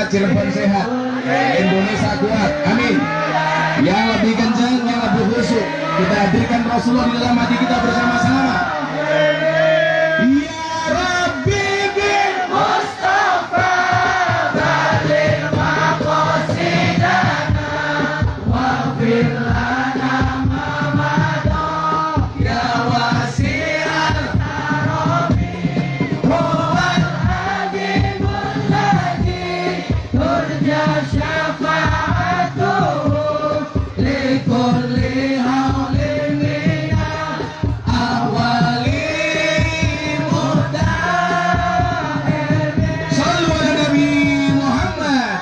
Cirebon sehat, Indonesia kuat, amin. Yang lebih kencang, yang lebih khusyuk, kita hadirkan Rasulullah di dalam hati kita bersama-sama. Ya Rabbi bil Mustafa balil maqasidana waghfir lana ma madha ya wasi'al karami huwal habibul ladzi turja syafa'atuhu likulli haulin minal awwalin mudahhirin. Shallu ala Nabi Muhammad.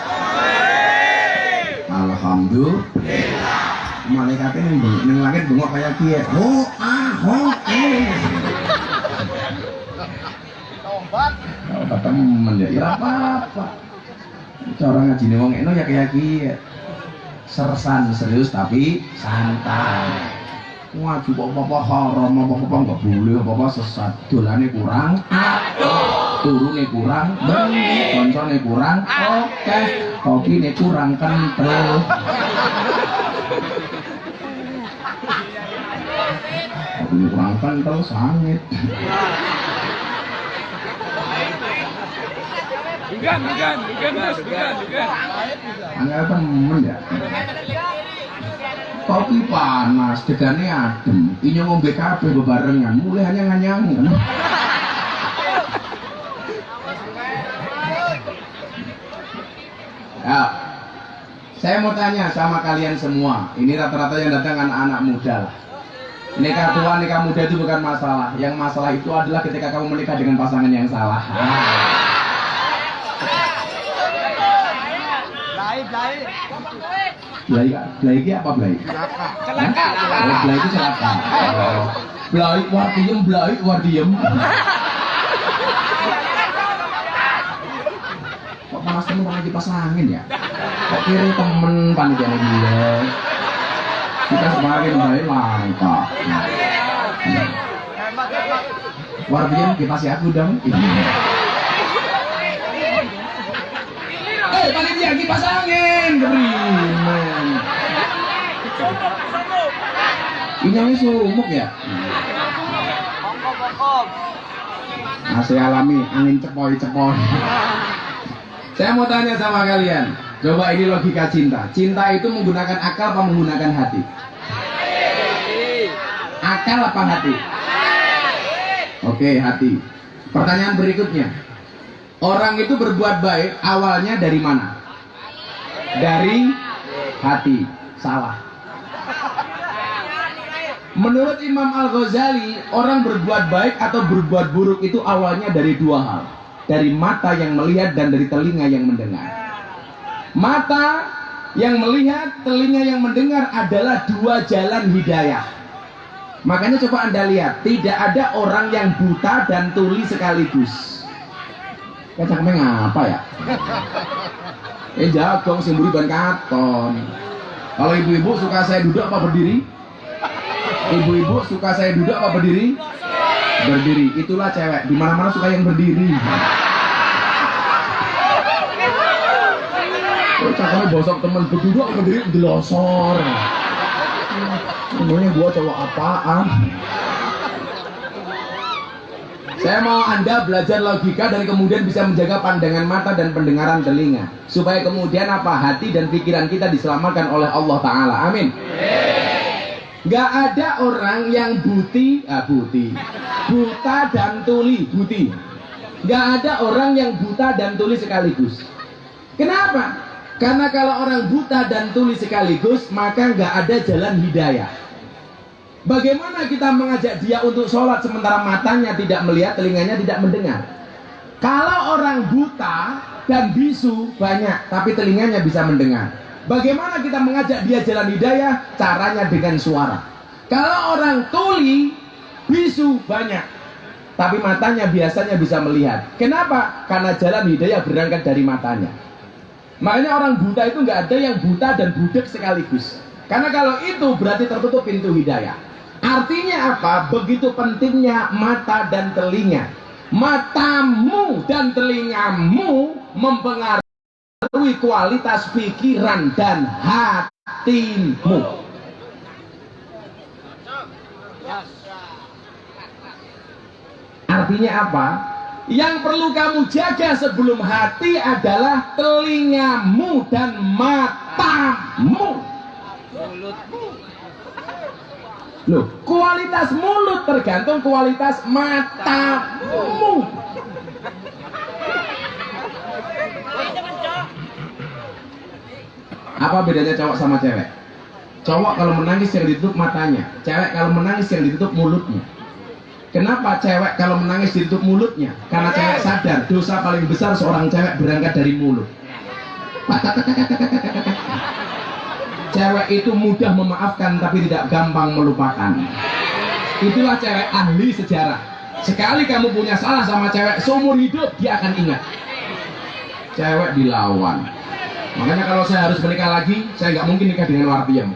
Alhamdulillah. Malaikatnya ning langit bengok kayak kiye. Oh temen ya, ya apa-apa. Cara ngaji wong eno ya kayak kiye. Sersan serius tapi santai. Ngaji apa-apa haram, apa-apa enggak boleh, apa-apa sesat. Dolane kurang atuh, turune kurang bengi, koncone kurang oke, kopine kurang kental. Kopine kurang kental sangit. Bukan. Angel temen ya. Kopi panas, degane adem. Inyo ngombe kabeh bebarengan, mulai hanya-hanyang. Ya, saya mau tanya sama kalian semua. Ini rata-rata yang datang anak-anak muda lah. Nikah tua, nikah muda itu bukan masalah. Yang masalah itu adalah ketika kamu menikah dengan pasangan yang salah. Belai itu apa belai? Celaka. Belai itu celaka. Belai war diem. Kok malas temen malah dipasangin ya? Kok kira temen panitia dia? Kita semakin baik langka. War diem kipas aku dong. Panitia kipas angin, kerimen. Ini sumuk ya? Masih alami angin cepoi-cepoi. Saya mau tanya sama kalian. Coba ini logika cinta. Cinta itu menggunakan akal apa menggunakan hati? Akal apa hati? Oke, hati. Pertanyaan berikutnya. Orang itu berbuat baik awalnya dari mana? Dari hati. Salah. Menurut Imam Al-Ghazali, orang berbuat baik atau berbuat buruk itu awalnya dari dua hal. Dari mata yang melihat dan dari telinga yang mendengar. Mata yang melihat, telinga yang mendengar adalah dua jalan hidayah. Makanya coba Anda lihat, tidak ada orang yang buta dan tuli sekaligus. Kacangnya ngapa ya? Jagong sing mburi ban katon. Kalau ibu-ibu suka saya duduk apa berdiri? Ibu-ibu suka saya duduk apa berdiri? Berdiri. Itulah cewek. Di mana-mana suka yang berdiri. Oh, cakapnya bosok temen berduduk apa berdiri delosor. Sebenarnya gua cowok apaan? Saya mau Anda belajar logika dan kemudian bisa menjaga pandangan mata dan pendengaran telinga, supaya kemudian apa, hati dan pikiran kita diselamatkan oleh Allah Ta'ala. Amin. Gak ada orang yang buta dan tuli. Gak ada orang yang buta dan tuli sekaligus. Kenapa? Karena kalau orang buta dan tuli sekaligus, maka gak ada jalan hidayah. Bagaimana kita mengajak dia untuk sholat sementara matanya tidak melihat, telinganya tidak mendengar? Kalau orang buta dan bisu banyak, tapi telinganya bisa mendengar. Bagaimana kita mengajak dia jalan hidayah? Caranya dengan suara. Kalau orang tuli, bisu banyak, tapi matanya biasanya bisa melihat. Kenapa? Karena jalan hidayah berangkat dari matanya. Makanya orang buta itu nggak ada yang buta dan budak sekaligus. Karena kalau itu berarti tertutup pintu hidayah. Artinya apa? Begitu pentingnya mata dan telinga. Matamu dan telingamu mempengaruhi kualitas pikiran dan hatimu. Artinya apa? Yang perlu kamu jaga sebelum hati adalah telingamu dan matamu. Loh, kualitas mulut tergantung kualitas matamu. Apa bedanya cowok sama cewek? Cowok kalau menangis yang ditutup matanya, cewek kalau menangis yang ditutup mulutnya. Kenapa cewek kalau menangis ditutup mulutnya? Karena cewek sadar dosa paling besar seorang cewek berangkat dari mulut. Cewek itu mudah memaafkan tapi tidak gampang melupakan. Itulah cewek ahli sejarah. Sekali kamu punya salah sama cewek, seumur hidup dia akan ingat. Cewek dilawan. Makanya kalau saya harus menikah lagi, saya nggak mungkin nikah dengan wartiem.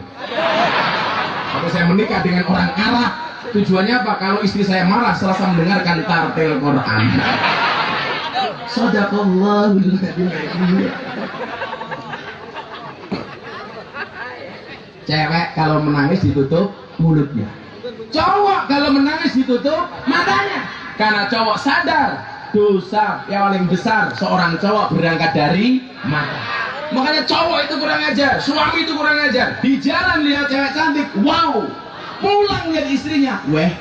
Kalau saya menikah dengan orang Arab, tujuannya apa? Kalau istri saya marah selasa mendengarkan tartil Quran. Shadaqallahul adzim. Cewek kalau menangis ditutup mulutnya. Cowok kalau menangis ditutup matanya. Karena cowok sadar dosa yang paling besar seorang cowok berangkat dari mata. Makanya cowok itu kurang ajar, suami itu kurang ajar. Di jalan lihat cewek cantik, wow. Pulang lihat istrinya, weh.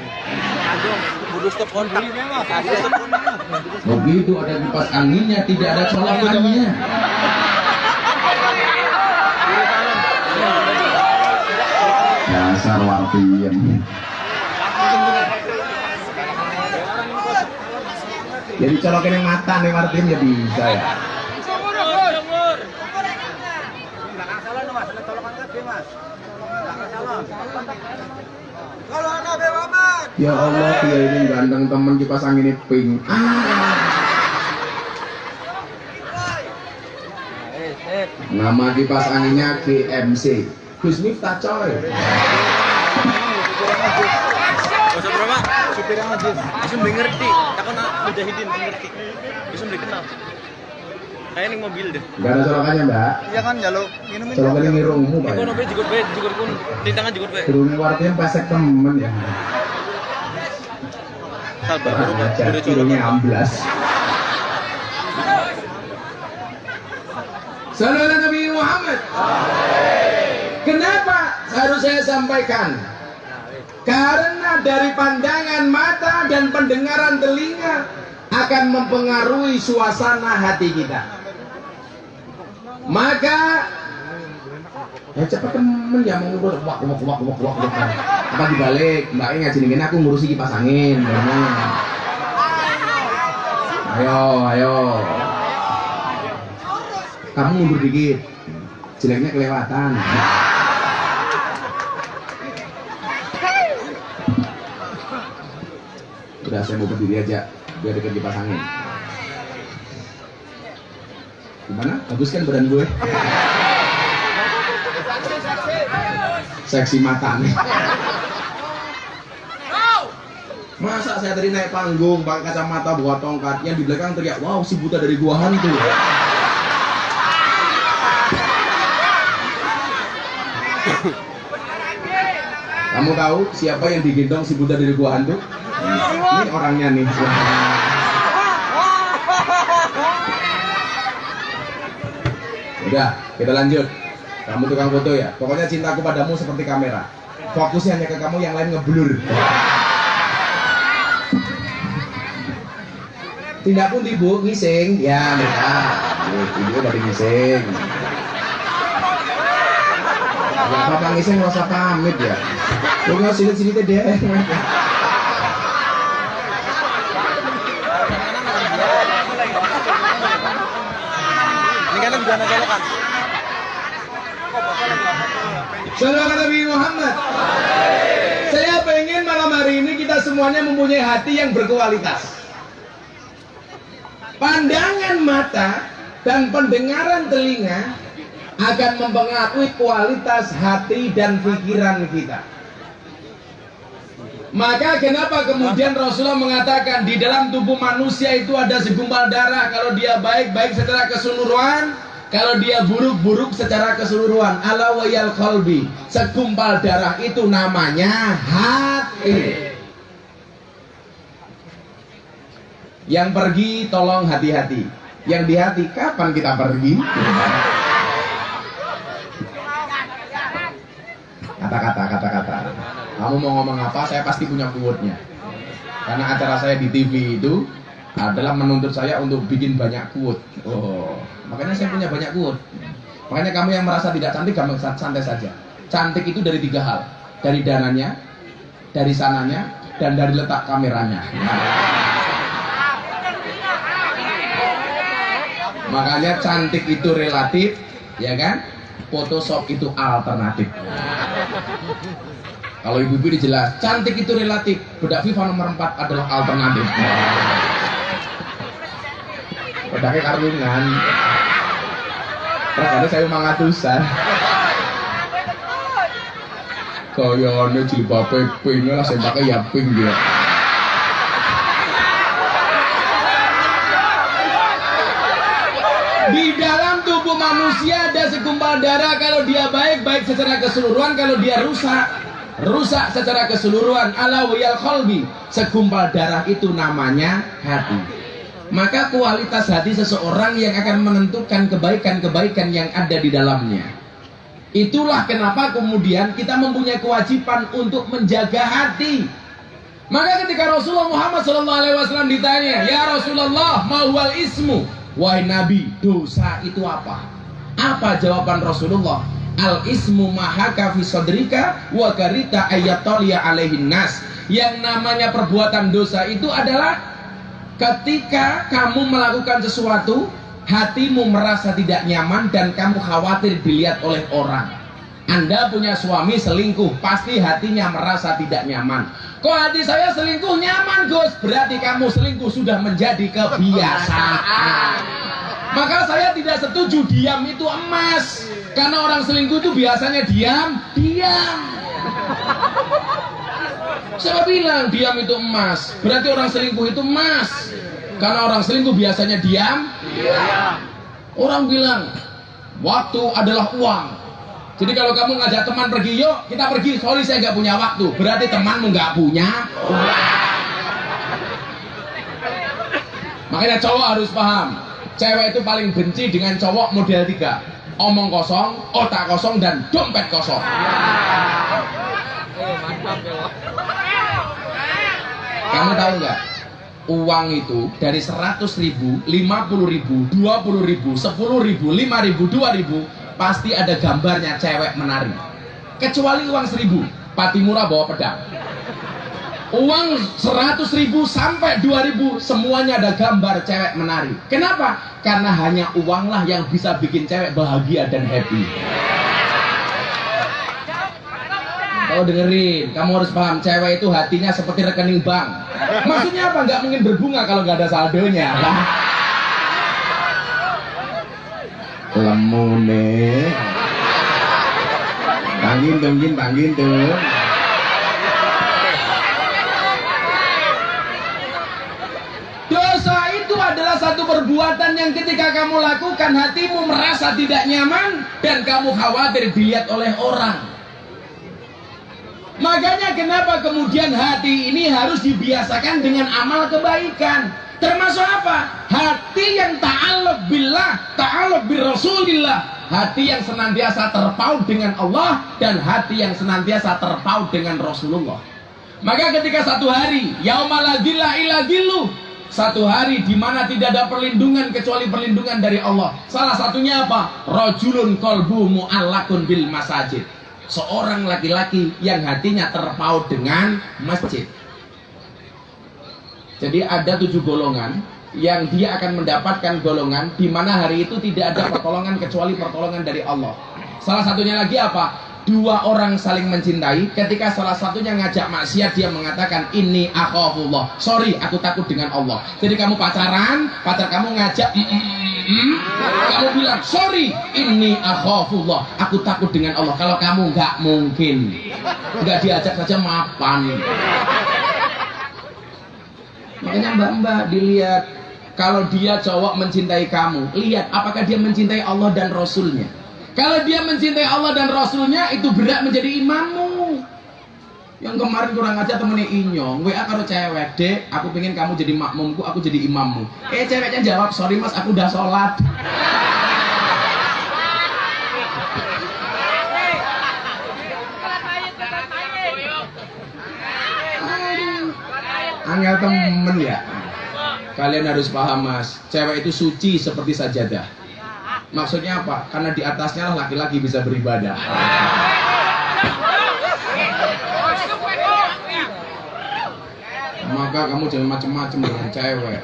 Begitu ada kipas anginnya, tidak ada colokannya. Dasar wartien. Jadi colokin yang mata nih wartien ya bisa ya. Ya Allah, dia ini ganteng temen kipas anginnya pink. Nama kipas anginnya GMC. Gus Miftah coy. Bosok berapa? Supir yang majis. Bisa ngerti. Takon Mujahidin ngerti. Bisa kenal. Kayak ning mobil deh. Enggak ada colokannya, Mbak. Iya kan jaluk minumin. Colokannya ngirungmu, Pak. Kono be jugur pun tintangan jugur be. Turun wartien pesek temen ya. Sabar. Udah curungnya amblas. Sallallahu Nabi Muhammad. Kenapa harus saya sampaikan? Karena dari pandangan mata dan pendengaran telinga akan mempengaruhi suasana hati kita. Maka Ya cepet temen ya mau ngurus wak. Apa dibalik, mbaknya ngajin gini aku ngurusi kipas angin. Ayo. Kamu mundur dikit. Jeleknya kelewatan. Udah saya mau berdiri aja biar deket kipas angin. Gimana? Bagus kan badan gue? Seksi mata nih. Masa saya tadi naik panggung pakai kacamata bawa tongkat, yang di belakang teriak, wow si buta dari gua hantu. Kamu tahu siapa yang digendong si buta dari gua hantu? Ini orangnya nih. Udah, kita lanjut. Kamu tukang foto ya? Pokoknya cintaku padamu seperti kamera. Fokusnya hanya ke kamu, yang lain ngeblur. Tidak pun ibu ngising, ya mereka. Ibu dari ngising. Ya apa ngising nggak usah pamit ya. Lu nggak sini deh. Ini kan juga ada belokan. Salam Nabi Muhammad. Saya pengen malam hari ini kita semuanya mempunyai hati yang berkualitas. Pandangan mata dan pendengaran telinga akan mempengaruhi kualitas hati dan pikiran kita. Maka kenapa kemudian Rasulullah mengatakan di dalam tubuh manusia itu ada segumpal darah, kalau dia baik secara keseluruhan, kalau dia buruk secara keseluruhan. Ala wayal qalbi, segumpal darah itu namanya hati. Yang pergi tolong hati-hati. Yang di hati kapan kita pergi? Kata-kata. Kamu mau ngomong apa, saya pasti punya quote-nya. Karena acara saya di TV itu adalah menuntut saya untuk bikin banyak quote. Oh, makanya saya punya banyak quote. Makanya kamu yang merasa tidak cantik, kamu santai saja. Cantik itu dari 3 hal. Dari dananya, dari sananya, dan dari letak kameranya. Makanya cantik itu relatif, ya kan? Photoshop itu alternatif. Kalau ibu-ibu dijelas, cantik itu relatif. Bedak Viva nomor 4 adalah alternatif. Bedaknya karungan. Regane 1.500-an. Kayane jilbabe pink lah, sing pakai ya pink dia. Di dalam tubuh manusia ada segumpal darah, kalau dia baik secara keseluruhan, kalau dia rusak secara keseluruhan. Ala wayal qalbi, segumpal darah itu namanya hati. Maka kualitas hati seseorang yang akan menentukan kebaikan-kebaikan yang ada di dalamnya. Itulah kenapa kemudian kita mempunyai kewajiban untuk menjaga hati. Maka ketika Rasulullah Muhammad SAW ditanya, ya Rasulullah, ma huwal ismu? Wahai Nabi, dosa itu apa? Apa jawaban Rasulullah? Al ismu mahaka fi sadrika wa karita ayatoliya alaihin nas. Yang namanya perbuatan dosa itu adalah ketika kamu melakukan sesuatu, hatimu merasa tidak nyaman dan kamu khawatir dilihat oleh orang. Anda punya suami selingkuh, pasti hatinya merasa tidak nyaman. Kok hati saya selingkuh nyaman, Gus? Berarti kamu selingkuh sudah menjadi kebiasaan. Maka saya tidak setuju diam itu emas. Karena orang selingkuh itu biasanya diam. Siapa bilang diam itu emas? Berarti orang selingkuh itu emas. Karena orang selingkuh biasanya diam. Orang bilang waktu adalah uang. Jadi kalau kamu ngajak teman pergi, yuk kita pergi, sorry saya nggak punya waktu. Berarti temanmu nggak punya uang. Makanya cowok harus paham, cewek itu paling benci dengan cowok model 3. Omong kosong, otak kosong, dan dompet kosong. Kamu tahu nggak? Uang itu dari 100.000, 50.000, 20.000, 10.000, 5.000, 2.000 pasti ada gambarnya cewek menari. Kecuali uang 1.000, Patimura bawa pedang. Uang 100.000 sampai 2.000 semuanya ada gambar cewek menari. Kenapa? Karena hanya uanglah yang bisa bikin cewek bahagia dan happy. Kalau dengerin, kamu harus paham, cewek itu hatinya seperti rekening bank. Maksudnya apa? Nggak mungkin berbunga kalau nggak ada saldonya. Lemune. Tanggin tuh. Dosa itu adalah satu perbuatan yang ketika kamu lakukan hatimu merasa tidak nyaman dan kamu khawatir dilihat oleh orang. Makanya kenapa kemudian hati ini harus dibiasakan dengan amal kebaikan. Termasuk apa? Hati yang ta'alluq billah, ta'alluq birrasulillah. Hati yang senantiasa terpaut dengan Allah dan hati yang senantiasa terpaut dengan Rasulullah. Maka ketika satu hari, yauma la dzilla illa dzilluh, satu hari di mana tidak ada perlindungan kecuali perlindungan dari Allah. Salah satunya apa? Rajulun qalbu mu'allaqun bil masajid. Seorang laki-laki yang hatinya terpaut dengan masjid. Jadi ada 7 golongan yang dia akan mendapatkan golongan di mana hari itu tidak ada pertolongan kecuali pertolongan dari Allah. Salah satunya lagi apa? 2 orang saling mencintai. Ketika salah satunya ngajak maksiat, dia mengatakan ini akhafullah. Sorry, aku takut dengan Allah. Jadi kamu pacaran, pacar kamu ngajak kamu bilang sorry, ini akhafullah, aku takut dengan Allah. Kalau kamu nggak mungkin, nggak diajak saja mapan. Makanya mbak-mbak dilihat, kalau dia cowok mencintai kamu, lihat apakah dia mencintai Allah dan Rasulnya. Kalau dia mencintai Allah dan Rasulnya, itu berat menjadi imammu. Yang kemarin kurang aja temennya inyong, WA karo cewek, dek, aku pengen kamu jadi makmumku, aku jadi imammu. Ceweknya jawab, sorry mas, aku udah sholat. Angel temen ya. Kalian harus paham mas, cewek itu suci seperti sajadah. Maksudnya apa? Karena di atasnya lah laki-laki bisa beribadah. Maka kamu jangan macem-macem dengan cewek.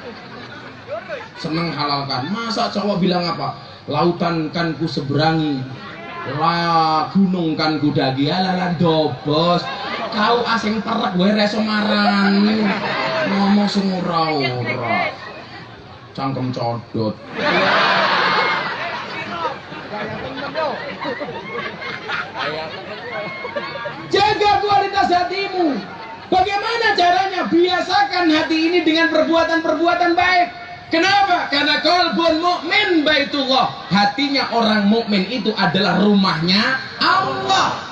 Seneng halalkan. Masa cowok bilang apa? Lautan kan ku seberangi, gunung kan ku daki. Alalah dobos, kau asing perak gue reso marani. Ngomong sing ora-ora. Cangkem codot. Jaga kualitas hatimu. Bagaimana caranya? Biasakan hati ini dengan perbuatan-perbuatan baik. Kenapa? Karena qalbun mukmin baitullah. Hatinya orang mukmin itu adalah rumahnya Allah.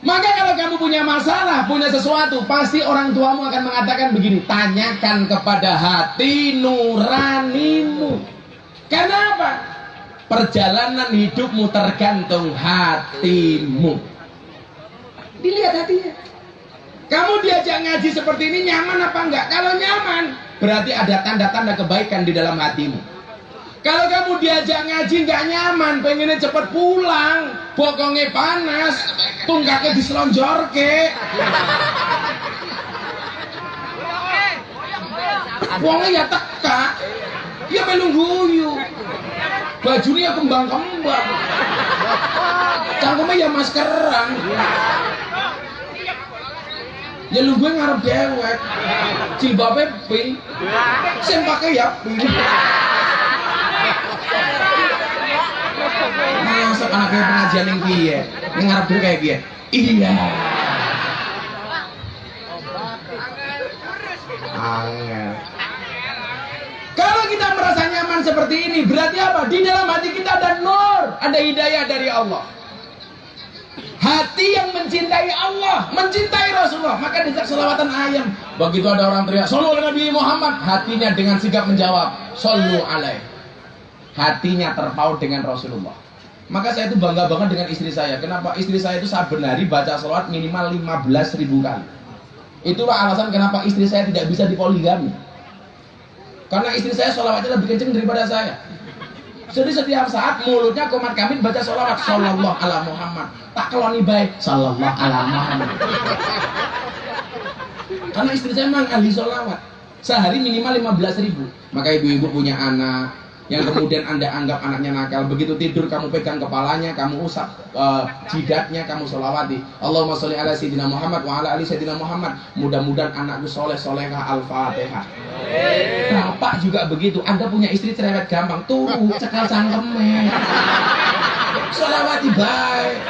Maka kalau kamu punya masalah, punya sesuatu, pasti orang tuamu akan mengatakan begini, tanyakan kepada hati nuranimu. Kenapa? Perjalanan hidupmu tergantung hatimu. Dilihat hatinya. Kamu diajak ngaji seperti ini nyaman apa enggak? Kalau nyaman, berarti ada tanda-tanda kebaikan di dalam hatimu. Kalau kamu diajak ngaji nggak nyaman, pengennya cepet pulang, bokongnya panas, tungkaknya diselonjorke, wongnya ya teka, ya melu guyu, bajunya ya kembang-kembang, cangkemnya ya maskeran, ya lu gue ngarep dewek, jilbabnya pink, sempaknya ya pink. Masa anaknya pengajian yang kia, ngarep dulu kayak kia. Iya. Angel. Kalau kita merasa nyaman seperti ini, berarti apa? Di dalam hati kita ada nur, ada hidayah dari Allah. Hati yang mencintai Allah, mencintai Rasulullah, maka dijak selawatan ayam. Begitu ada orang teriak, "Shallu ala Nabi Muhammad," hatinya dengan sigap menjawab, "Shallu alaihi." Hatinya terpaut dengan Rasulullah. Maka saya itu bangga banget dengan istri saya. Kenapa? Istri saya itu saben hari baca sholawat minimal 15.000 kali. Itulah alasan kenapa istri saya tidak bisa dipoligami. Karena istri saya sholawatnya lebih kenceng daripada saya. Jadi setiap saat mulutnya komat kamit baca sholawat sallallahu ala Muhammad. Tak keloni baik sallallahu ala Muhammad. Karena istri saya memang ahli sholawat. Sehari minimal 15.000. Maka ibu-ibu punya anak yang kemudian Anda anggap anaknya nakal, begitu tidur kamu pegang kepalanya, kamu usap jidatnya, kamu sholawati Allahumma sholli ala sayyidina Muhammad wa ala ali sayyidina Muhammad. Mudah-mudahan anakku soleh solehah. Al-Fatihah. Bapak juga begitu. Anda punya istri cerewet gampang, turu cekal cangkeme, sholawati baik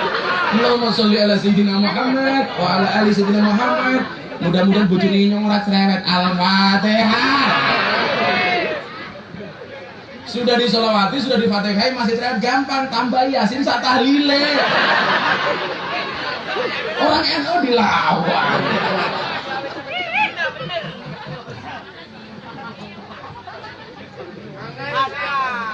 Allahumma sholli ala sayyidina Muhammad wa ala ali sayyidina Muhammad. Mudah-mudahan bojone nyong ora cerewet. Al-Fatihah. Sudah disolawati, sudah difatihai, masih terlihat gampang, tambah yasin sak tahlile. Orang NU dilawan.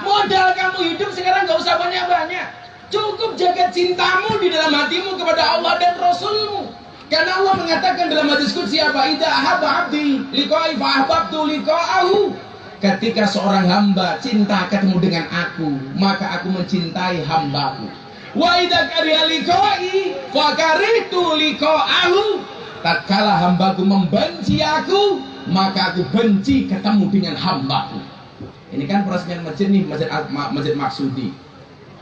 Modal kamu hidup sekarang gak usah banyak-banyak. Cukup jaga cintamu di dalam hatimu kepada Allah dan Rasulmu. Karena Allah mengatakan dalam hadis qudsi, apa idza ahabba 'abdi liqa'i fa ahbabtu liqa'ahu. Ketika seorang hamba cinta ketemu dengan aku, maka aku mencintai hambaku. Wa idza kariha liqa'i fa karihtu liqa'ahu. Tatkala hambaku membenci aku, maka aku benci ketemu dengan hambaku. Ini kan peresmian masjid nih, masjid Maksudi.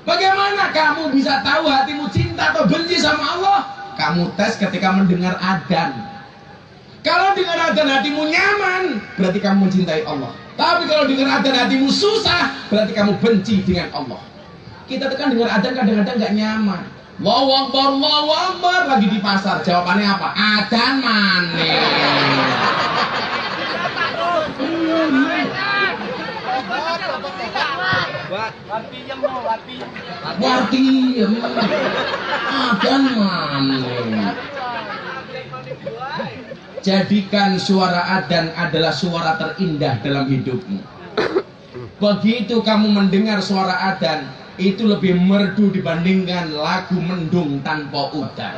Bagaimana kamu bisa tahu hatimu cinta atau benci sama Allah? Kamu tes ketika mendengar adzan. Kalau dengar adzan hatimu nyaman, berarti kamu mencintai Allah. Tapi kalau dengar adzan hatimu susah, berarti kamu benci dengan Allah. Kita tekan dengar adzan kadang-kadang nggak nyaman. Allahu Akbar, lagi di pasar. Jawabannya apa? Adzan mana? Wartiem. Adzan mana? Jadikan suara adzan adalah suara terindah dalam hidupmu. Begitu kamu mendengar suara adzan, itu lebih merdu dibandingkan lagu mendung tanpa udan.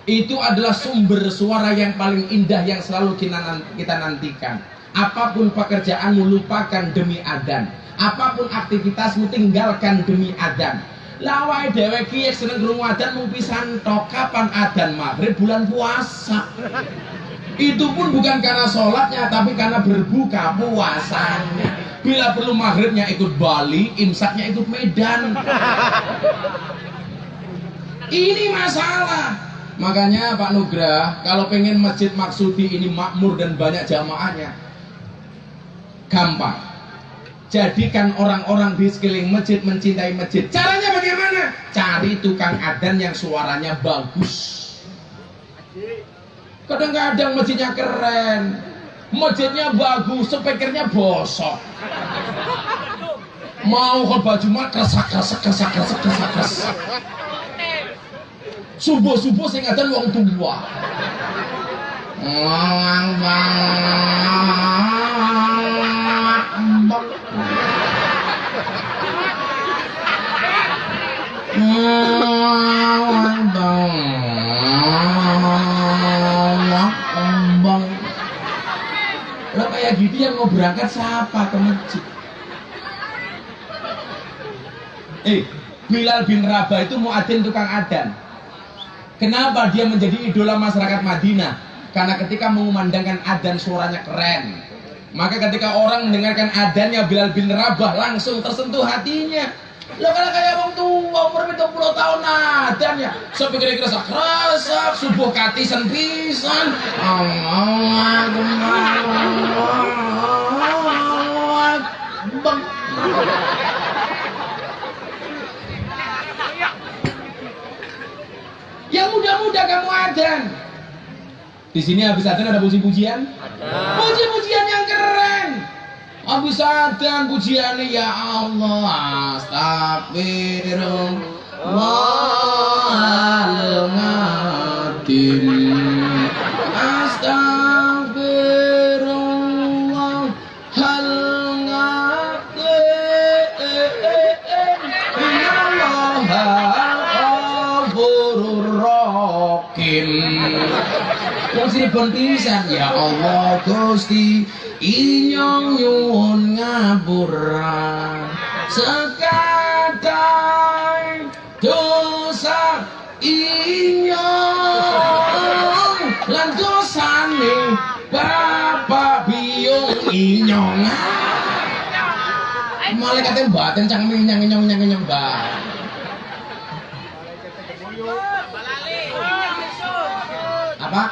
Itu adalah sumber suara yang paling indah yang selalu kita nantikan. Apapun pekerjaanmu lupakan demi adzan. Apapun aktivitasmu tinggalkan demi adzan. Lawai dhewe ki seneng krungu adzan mung pisan tok. Kapan adzan maghrib? Bulan puasa. Itu pun bukan karena sholatnya, tapi karena berbuka puasanya. Bila perlu maghribnya ikut Bali, imsaknya ikut Medan. Ini masalah. Makanya Pak Nugrah, kalau pengen masjid Maksudi ini makmur dan banyak jamaahnya, gampang. Jadikan orang-orang di sekeliling masjid mencintai masjid. Caranya bagaimana? Cari tukang adzan yang suaranya bagus. Kadang-kadang masjidnya keren, masjidnya bagus, speakernya bosok. Mau khotbah Jumat kresak. Subuh-subuh sing adzan wong tua. Lah kayak gitu yang mau berangkat siapa ke masjid? Bilal bin Rabah itu muadzin tukang adzan. Kenapa dia menjadi idola masyarakat Madinah? Karena ketika mengumandangkan adzan suaranya keren. Maka ketika orang mendengarkan adzannya Bilal bin Rabah langsung tersentuh hatinya. Lah kalau kayak wong tua umur 70 tahun adzan ya. Sampai kira-kira sakrasak subuh katisan pisan. Yang muda-muda kamu adzan. Di sini habis adzan ada puji-pujian? Puji-pujian yang keren. Habis adzan pujiannya ya Allah, astagfirullahaladzim, astagfirullahaladzim, innallaha ghafurur rahim. Wong Cirebon pisan. Ya Allah Gusti, inyong nyuwun ngapura. Sekadang dosa inyong lan dosane Bapak Biung inyong. Malaikate mbaten cangkem nyang Mbak. Apa?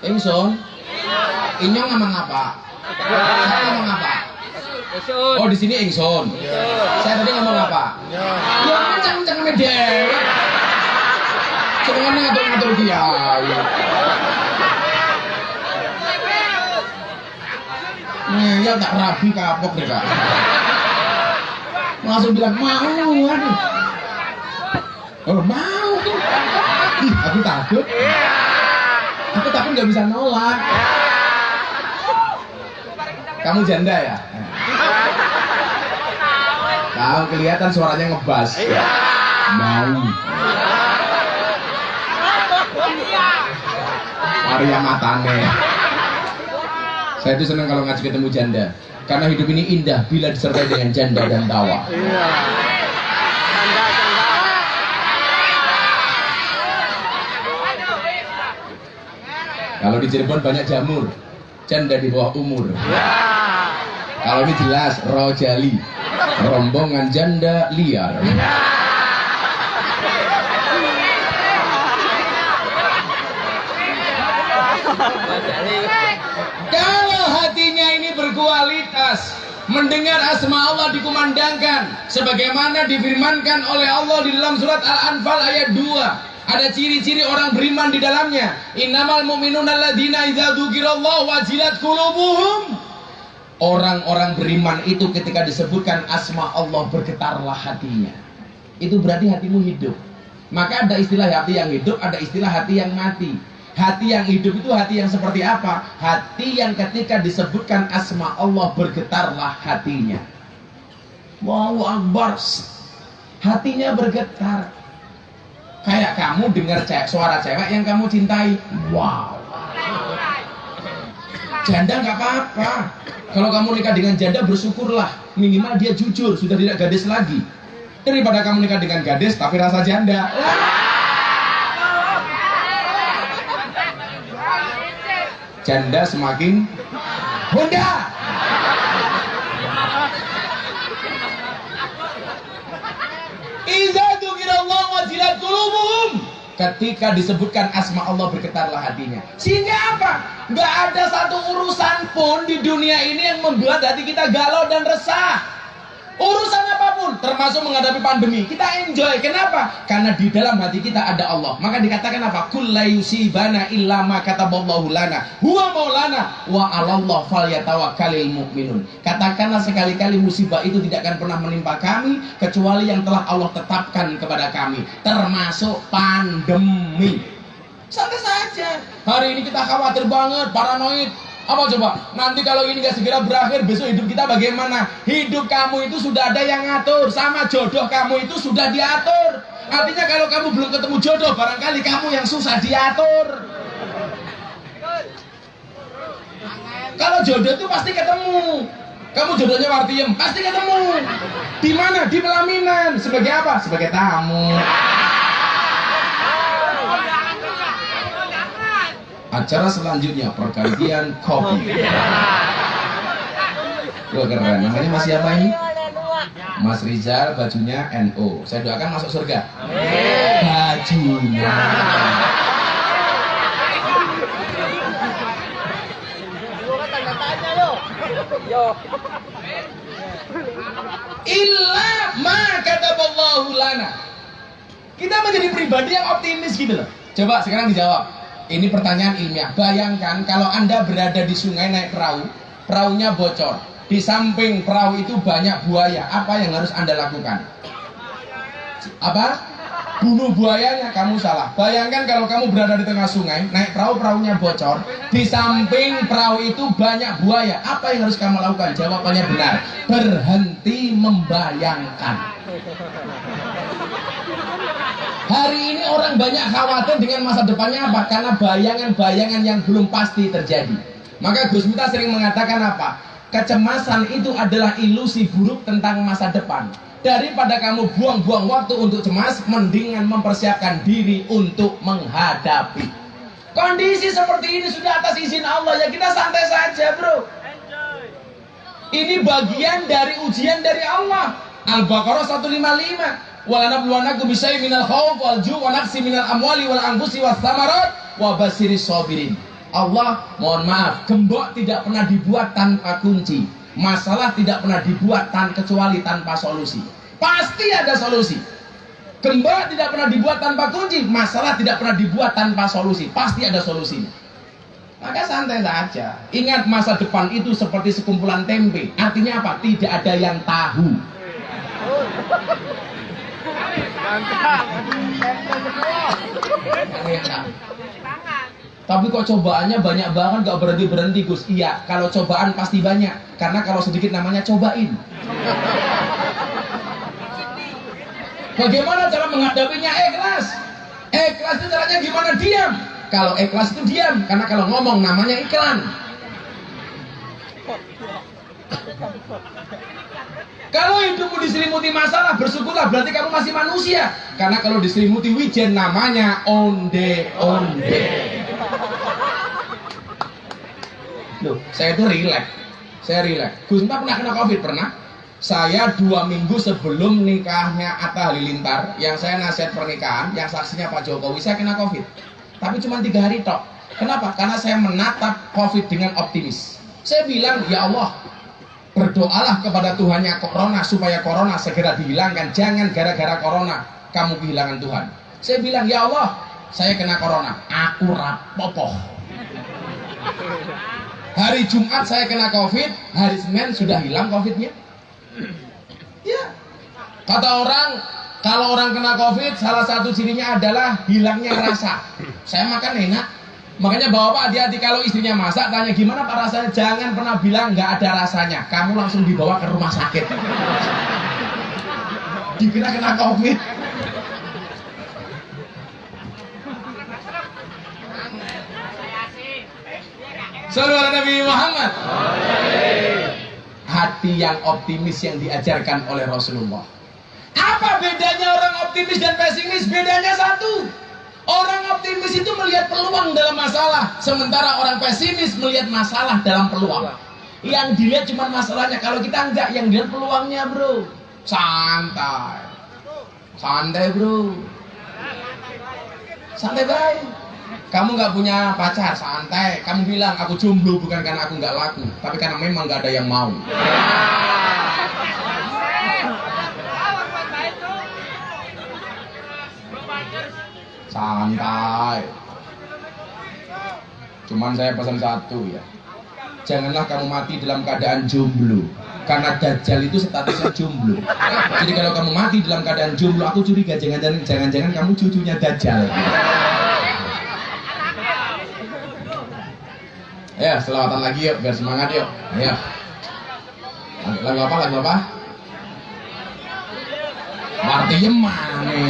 Ingsun. Inyong ngomong apa? Saya ngomong apa? Oh di sini ingsun. Saya tadi ngomong apa? Ya cangkem dhewe. Senengane ngatur-ngatur kiai. Ya tak rabi kapok deh Kak. Langsung bilang mau, aduh. Oh mau. Ih, aku takut. Aku takut nggak bisa nolak. Kamu janda ya? Tahu kelihatan suaranya ngebas. Mau. Maria matane. Saya itu senang kalau ngaji ketemu janda, karena hidup ini indah bila disertai dengan janda dan tawa. Kalau di Cirebon banyak jamur, janda di bawah umur. Kalau ini jelas Rojali, rombongan janda liar. Kalau hatinya ini berkualitas, mendengar asma Allah dikumandangkan sebagaimana difirmankan oleh Allah di dalam surat Al-Anfal ayat 2. Ada ciri-ciri orang beriman di dalamnya. Innamal mu'minuna alladzina idza dzukirallahu wajilat qulubuhum. Orang-orang beriman itu ketika disebutkan asma Allah bergetarlah hatinya. Itu berarti hatimu hidup. Maka ada istilah hati yang hidup, ada istilah hati yang mati. Hati yang hidup itu hati yang seperti apa? Hati yang ketika disebutkan asma Allah bergetarlah hatinya. Allahu Akbar. Hatinya bergetar. Kayak kamu dengar suara cewek yang kamu cintai. Wow. Janda nggak apa-apa. Kalau kamu nikah dengan janda bersyukurlah. Minimal dia jujur, sudah tidak gadis lagi. Daripada kamu nikah dengan gadis tapi rasa janda. Janda semakin Honda. Iza dzukirallahu wajilat qulubuhum. Ketika disebutkan asma Allah bergetarlah hatinya. Sehingga apa? Nggak ada satu urusan pun di dunia ini yang membuat hati kita galau dan resah. Urusan apapun, termasuk menghadapi pandemi, kita enjoy. Kenapa? Karena di dalam hati kita ada Allah. Maka dikatakan apa? Kul la yusibana illa ma kataballahu lana huwa maulana wa 'alallah falyatawakkalul mu'minun. Katakanlah sekali-kali musibah itu tidak akan pernah menimpa kami kecuali yang telah Allah tetapkan kepada kami, termasuk pandemi. Santai saja. Hari ini kita khawatir banget, paranoid. Apa coba? Nanti kalau ini gak segera berakhir, besok hidup kita bagaimana? Hidup kamu itu sudah ada yang ngatur. Sama jodoh kamu itu sudah diatur. Artinya kalau kamu belum ketemu jodoh, barangkali kamu yang susah diatur. Kalau jodoh itu pasti ketemu. Kamu jodohnya Wartiem, pasti ketemu. Di mana? Di pelaminan. Sebagai apa? Sebagai tamu. Acara selanjutnya pergantian kopi. Wah keren. Namanya Mas siapa ini? Mas Rizal, bajunya NO. Saya doakan masuk surga. Bajunya. Illa ma kataballahu lana. Kita menjadi pribadi yang optimis gitu loh. Coba sekarang dijawab. Ini pertanyaan ilmiah. Bayangkan kalau Anda berada di sungai naik perahu, perahunya bocor. Di samping perahu itu banyak buaya. Apa yang harus Anda lakukan? Apa? bunuh buayanya, kamu salah. Bayangkan kalau kamu berada di tengah sungai, naik perahu, perahunya bocor, di samping perahu itu banyak buaya. Apa yang harus kamu lakukan? Jawabannya benar, berhenti membayangkan. Hari ini orang banyak khawatir dengan masa depannya apa? Karena bayangan-bayangan yang belum pasti terjadi. Maka Gus Miftah sering mengatakan apa? Kecemasan itu adalah ilusi buruk tentang masa depan. Daripada kamu buang-buang waktu untuk cemas, mendingan mempersiapkan diri untuk menghadapi. Kondisi seperti ini sudah atas izin Allah, ya kita santai saja bro. Ini bagian dari ujian dari Allah. Al-Baqarah 155. Walanabluwanakum bisyai'in minal khawf wal ju' wa naqsi minal amwali wal anfusi was tsamarat wa basyiris sabirin. Allah, mohon maaf, gembok tidak pernah dibuat tanpa kunci. Masalah tidak pernah dibuat kecuali tanpa solusi. Pasti ada solusi. Gembok tidak pernah dibuat tanpa kunci. Masalah tidak pernah dibuat tanpa solusi. Pasti ada solusinya. Maka santai saja. Ingat, masa depan itu seperti sekumpulan tempe. Artinya apa? Tidak ada yang tahu. Tapi kok cobaannya banyak banget, gak berhenti-berhenti Gus. Iya, kalau cobaan pasti banyak. Karena kalau sedikit namanya cobain. Bagaimana cara menghadapinya? Ikhlas. Ikhlas itu caranya gimana? Diam. Kalau ikhlas itu diam. Karena kalau ngomong namanya iklan. Kalau hidupmu diselimuti masalah, bersyukurlah, berarti kamu masih manusia. Karena kalau diselimuti wijen, namanya onde-onde. Loh, saya itu relax. Saya relax. Gus Miftah pernah kena COVID? Pernah. Saya 2 minggu sebelum nikahnya Atta Halilintar, yang saya nasihat pernikahan, yang saksinya Pak Jokowi, saya kena COVID. Tapi cuma 3 hari tok. Kenapa? Karena saya menatap COVID dengan optimis. Saya bilang, ya Allah, berdoalah kepada Tuhannya corona supaya corona segera dihilangkan. Jangan gara-gara corona kamu kehilangan Tuhan. Saya bilang, ya Allah, saya kena corona, aku rapopoh. Hari Jumat saya kena COVID, hari Senin sudah hilang COVID-nya. Ya. Kata orang, kalau orang kena COVID, salah satu cirinya adalah hilangnya rasa. Saya makan enak. Makanya bapak hati-hati kalau istrinya masak, tanya gimana pak rasanya, jangan pernah bilang nggak ada rasanya. Kamu langsung dibawa ke rumah sakit. Dikira kena COVID. Sallallahu alaihi Nabi Muhammad. Hati yang optimis yang diajarkan oleh Rasulullah. Apa bedanya orang optimis dan pesimis? Bedanya satu. Orang optimis itu melihat peluang dalam masalah, sementara orang pesimis melihat masalah dalam peluang. Yang dilihat cuma masalahnya, kalau kita enggak, yang dilihat peluangnya bro. Santai. Santai bro. Santai baik. Kamu nggak punya pacar, santai. Kamu bilang aku jomblo bukan karena aku nggak laku, tapi karena memang nggak ada yang mau. Santai. Cuman saya pesan satu ya, janganlah kamu mati dalam keadaan jomblo, karena Dajjal itu statusnya jomblo. Jadi kalau kamu mati dalam keadaan jomblo, aku curiga jangan-jangan kamu cucunya Dajjal. Ya, selawatan lagi yuk, biar semangat yuk. Ayo. Lagu apa? Lagu apa? Martiem mana?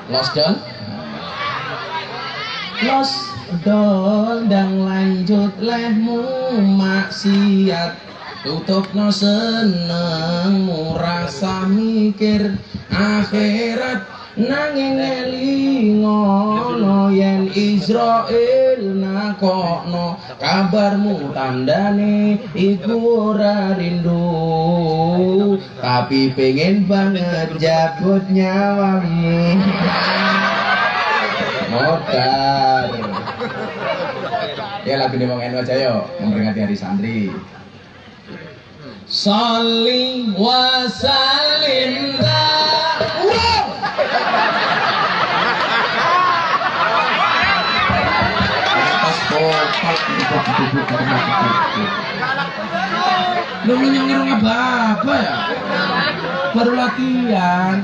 Lost Doll? Lost Doll dan lanjut lehmu maksiat. Tutup no seneng, rasa mikir akhirat. Nanging elingono yen Israel nakokno kabarmu tandane iku ora rindu, tapi pengen banget jabut nyawamu. Modar. Ya lagu wong NU aja yo, memperingati hari santri. Sholli wa sallim. Lu nyinyong apa ya? Baru latihan.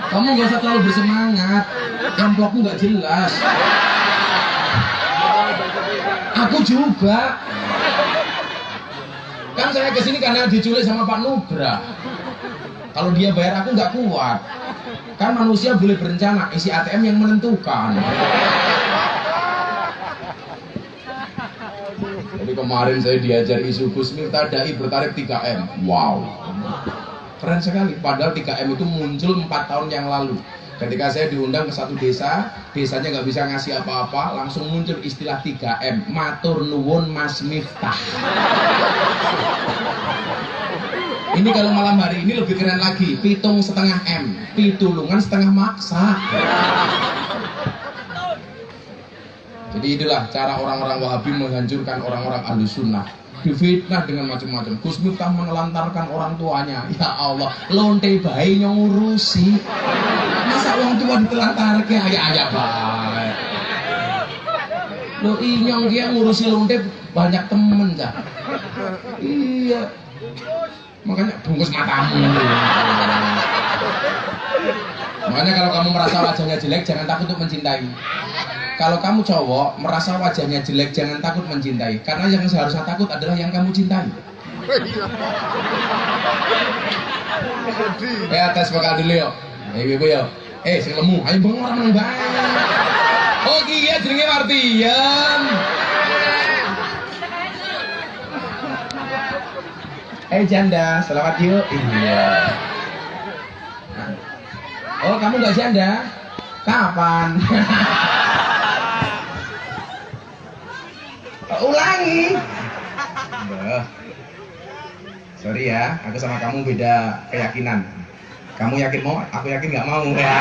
Kamu nggak usah terlalu bersemangat. Amplopmu nggak jelas. Aku juga. Kan saya kesini karena diculik sama Pak Nugra. Kalau dia bayar aku nggak kuat. Kan manusia boleh berencana, isi ATM yang menentukan. Jadi kemarin saya diajar isu Gus Miftah dai bertarif 3M. Wow. Keren sekali, padahal 3M itu muncul 4 tahun yang lalu. Ketika saya diundang ke satu desa, desanya nggak bisa ngasih apa-apa, langsung muncul istilah 3M, matur nuwun Mas Miftah. Ini kalau malam hari ini lebih keren lagi, 7,5 M, pitulungan setengah maksa. Jadi itulah cara orang-orang Wahabi menghancurkan orang-orang ahli sunnah. Difitnah dengan macam-macam. Gus Miftah menelantarkan orang tuanya. Ya Allah, lonte bayi yang ngurusi. Masa orang tua ditelantarkan? Ya baik. Lo inyong dia ngurusi lonte banyak temen dah. Iya. Makanya bungkus matamu. Makanya kalau kamu merasa wajahnya jelek, jangan takut untuk mencintai. Kalau kamu cowok merasa wajahnya jelek, jangan takut mencintai. Karena yang seharusnya takut adalah yang kamu cintai. Tes bakal dulu yuk. Ibu yuk. Sing lemu, ayo bengong orang banget. Oh iya jenenge Martian. Janda, selamat yuk. Iya. Oh kamu nggak janda? Kapan? Ulangi. Sorry ya, aku sama kamu beda keyakinan. Kamu yakin mau, aku yakin nggak mau. Ya.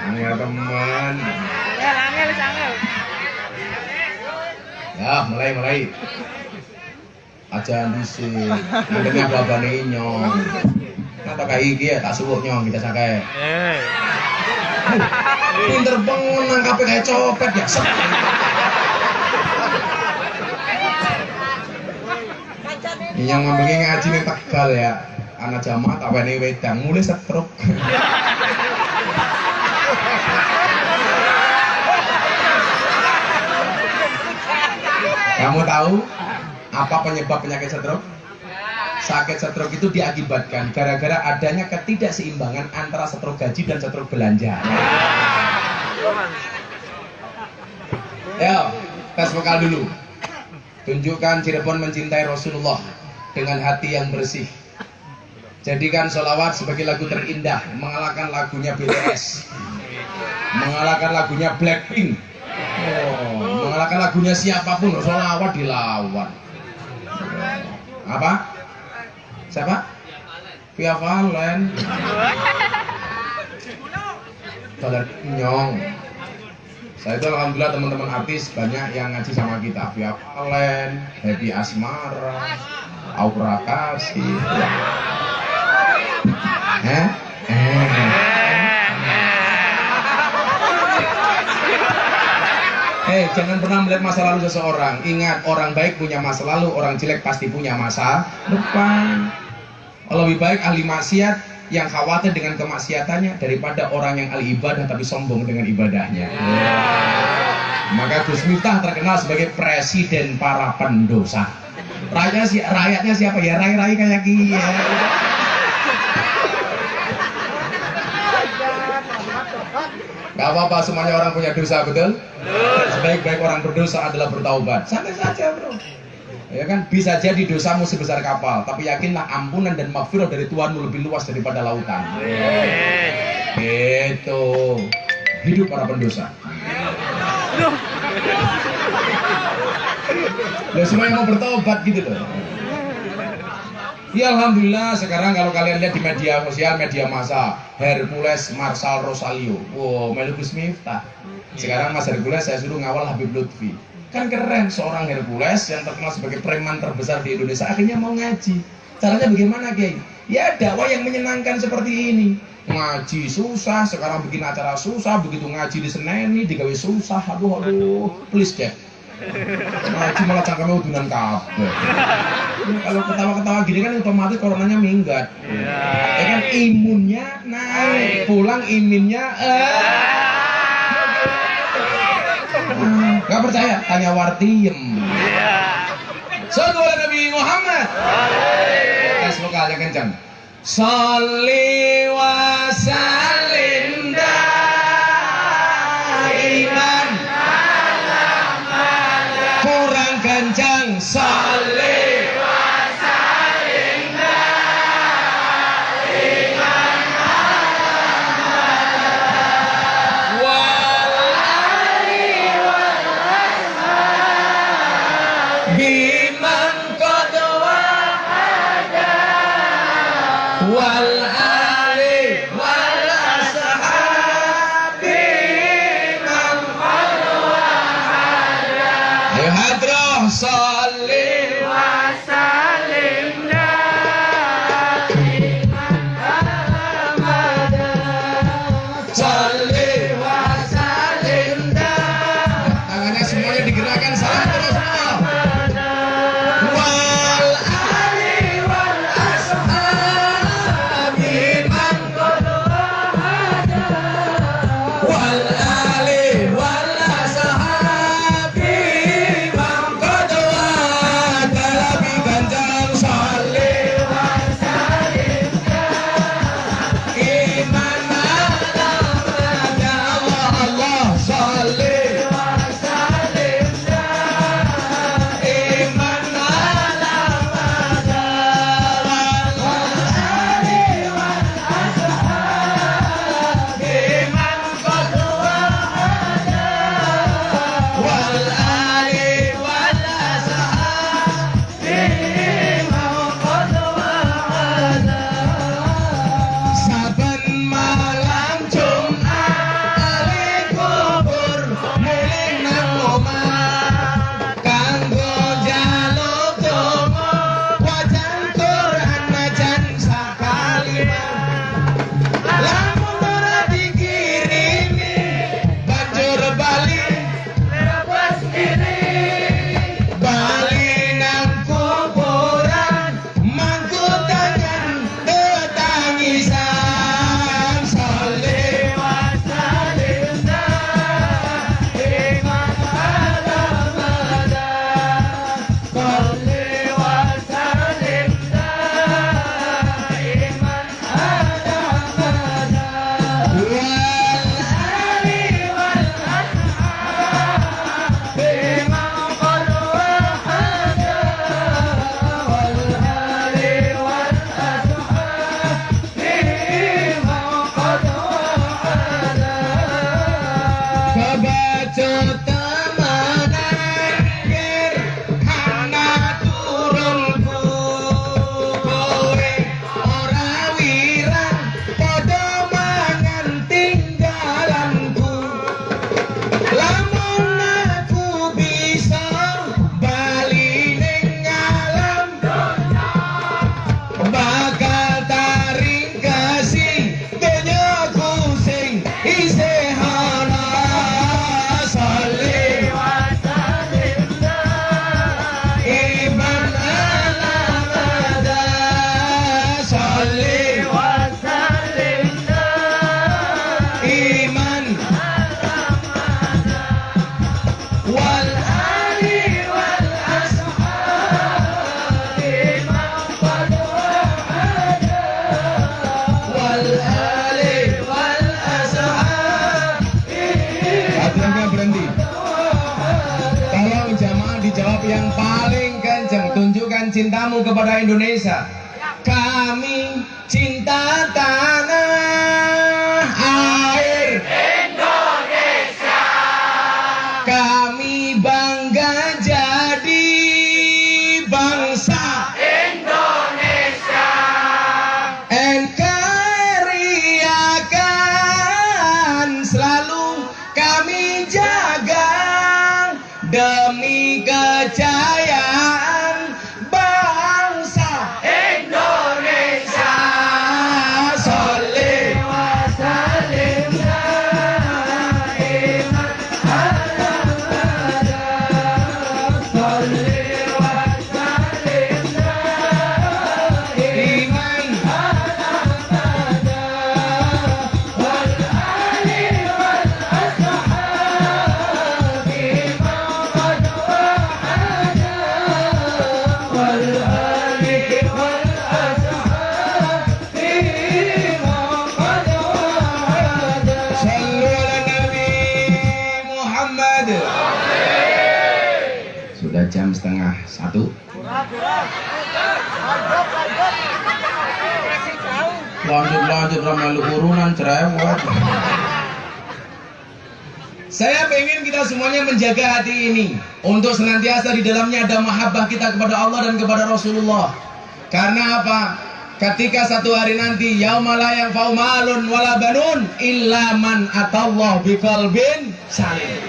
Angel teman. Ya, mulai. Aja disi. Mungkin babane nyong. Nata kayak iki ya tak suwuk nyong kita sakai. Pinter banget nangkapnya kayak copet ya. Ini yang ngomongin ngaji nih Tegal ya. Anak jamaah tak wani wedang mulai stroke. Kamu tahu apa penyebab penyakit stroke? Sakit stroke itu diakibatkan gara-gara adanya ketidakseimbangan antara stroke gaji dan stroke belanja. Ayo, tes vokal dulu. Tunjukkan Cirebon mencintai Rasulullah dengan hati yang bersih. Jadikan sholawat sebagai lagu terindah, mengalahkan lagunya BTS, mengalahkan lagunya Blackpink, mengalahkan lagunya siapapun. Sholawat dilawan. Apa? Siapa? Via Valen. Valen Nyong. Saya itu alhamdulillah teman-teman artis banyak yang ngaji sama kita. Via Valen, Happy Asmara, Aura Kasih. Jangan pernah melihat masa lalu seseorang. Ingat, orang baik punya masa lalu, orang jelek pasti punya masa depan. Lebih baik ahli maksiat yang khawatir dengan kemaksiatannya daripada orang yang ahli ibadah tapi sombong dengan ibadahnya. Maka Gus Miftah terkenal sebagai presiden para pendosa. Rakyatnya siapa ya? Rai-rai kayak gini ya. Gak apa-apa, semuanya orang punya dosa, betul? Sebaik-baik orang berdosa adalah bertaubat. Santai saja bro. Ya kan, bisa jadi dosamu sebesar kapal, tapi yakinlah ampunan dan maghfirah dari Tuhanmu lebih luas daripada lautan. Gitu. Hidup para pendosa. Loh, semua yang mau bertobat gitu loh. Ya alhamdulillah sekarang kalau kalian lihat di media sosial, media massa, Hercules Marshal Rosalio, wow, melu Gus Miftah. Sekarang Mas Hercules saya suruh ngawal Habib Lutfi. Kan keren, seorang Hercules yang terkenal sebagai preman terbesar di Indonesia akhirnya mau ngaji. Caranya bagaimana Kiai? Ya dakwah yang menyenangkan seperti ini. Ngaji susah, sekarang bikin acara susah, begitu ngaji diseneni, digawe susah. Aduh, please Jack. Ngaji malah cangkemnya udunan kabeh. Kalau ketawa-ketawa gini kan otomatis coronanya minggat. Ya kan imunnya naik, pulang imunnya Gak percaya? Tanya Wartiem. Sallu ala Nabi Muhammad. Tes vokalnya kencang. Sholli wa sallim daiman. Kurang kencang. Sholli wa sallim daiman. Wal ali wal ashab biman qad wahada. Wal ali wal ashabi man qad wahada. Ayo hadroh sholli wa sallim daiman abada. Sholli wa sallim daiman. Tangannya semuanya digerakkan, salam terus semua. Wal ali wal ashabi man qad wahada. Wal ali wal ashabi man qad wahada. Lebih kencang sholli wa sallim daiman abada. Allah Allah sholli wa sallim daiman abada. Wal ali wal ashabi man qad wahada. Wal ali wal ashabi man qad wahada. Saben malam Jumat ali kubur mulih nang omah kanggo njaluk donga wajan Quran najan sakalimat. Lamun ora dikirimi banjur bali lepas kiri. Bali nang kuburan mangku tangan tetangisan. Sholli wa sallim daiman abada. Sholli wa sallim daiman abada. Wal ali wal ashabi man qad wahada. Wal ali wal ashabi man qad wahada. Kebaca temanan gerhana turun kowe ora wirang padha mangan tinggalanku. Lamun aku bisa bali ning alam donya bakal taring kasih donyaku sing isih ana. Sholli wa sallim daiman abada. Sholli wa sallim daiman wal ali wal ashabi man qad wahada. Wal ali wal ashabi. Latihannya berhenti. Tolong jamaah dijawab yang paling kencang. Tunjukkan cintamu kepada Indonesia. Kami cinta tanah air Indonesia. Kami bangga jadi bangsa Indonesia. NKRI akan selalu kami jaga demi kejayaan bangsa Indonesia. Lanjut ramai urunan cerewet. Saya pengen kita semuanya menjaga hati ini untuk senantiasa di dalamnya ada mahabbah kita kepada Allah dan kepada Rasulullah. Karena apa? Ketika satu hari nanti yauma la yanfa'u malun wala banun illa man atallah biqalbin salim.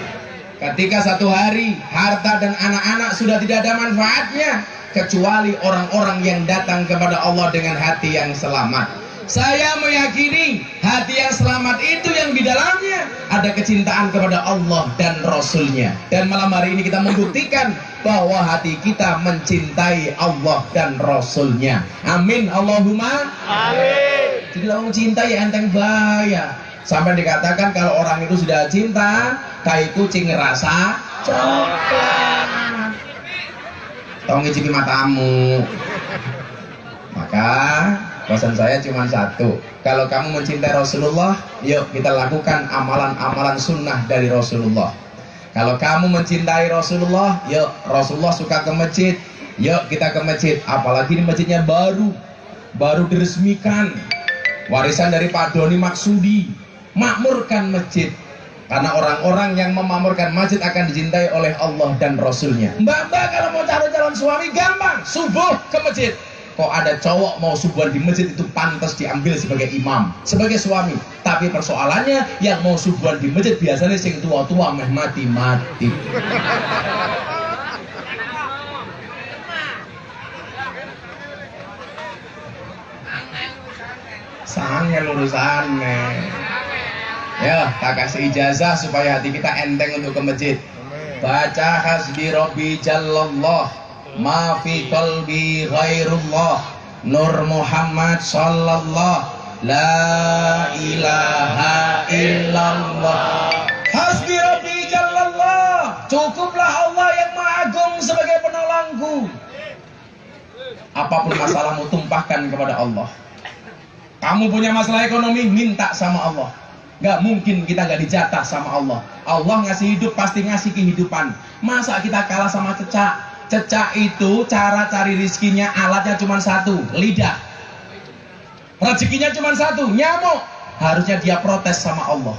Ketika satu hari harta dan anak-anak sudah tidak ada manfaatnya kecuali orang-orang yang datang kepada Allah dengan hati yang selamat. Saya meyakini hati yang selamat itu yang di dalamnya ada kecintaan kepada Allah dan Rasulnya. Dan malam hari ini kita membuktikan bahwa hati kita mencintai Allah dan Rasulnya. Amin Allahumma amin. Jadi kalau cinta ya enteng bahaya. Sampai dikatakan kalau orang itu sudah cinta kayak kucing ngerasa coklat. Tolong ngicipi matamu. Maka pesan saya cuma satu, kalau kamu mencintai Rasulullah, yuk kita lakukan amalan-amalan sunnah dari Rasulullah. Kalau kamu mencintai Rasulullah, yuk Rasulullah suka ke masjid, yuk kita ke masjid. Apalagi ini masjidnya baru diresmikan, warisan dari Pak Doni Maksudi, makmurkan masjid. Karena orang-orang yang memakmurkan masjid akan dicintai oleh Allah dan Rasulnya. Mbak-mbak kalau mau cari calon suami gampang, subuh ke masjid. Kok ada cowok mau subuhan di masjid itu pantas diambil sebagai imam, sebagai suami. Tapi persoalannya yang mau subuhan di masjid biasanya sing tua-tua meh mati-mati. Sangat urusannya. Ya, tak kasih ijazah supaya hati kita enteng untuk ke masjid. Baca hasbi rabbi jallallah ma fi qalbi ghairullah Nur Muhammad sallallahu la ilaha illallah. Hasbi rabbi jallallah, cukuplah Allah yang maha agung sebagai penolongku. Apapun masalahmu tumpahkan kepada Allah. Kamu punya masalah ekonomi, minta sama Allah. Gak mungkin kita gak dijatah sama Allah. Allah ngasih hidup pasti ngasih kehidupan. Masa kita kalah sama cecak? Cecak itu cara cari rizkinya alatnya cuma satu, lidah. Rezekinya cuma satu, nyamuk. Harusnya dia protes sama Allah.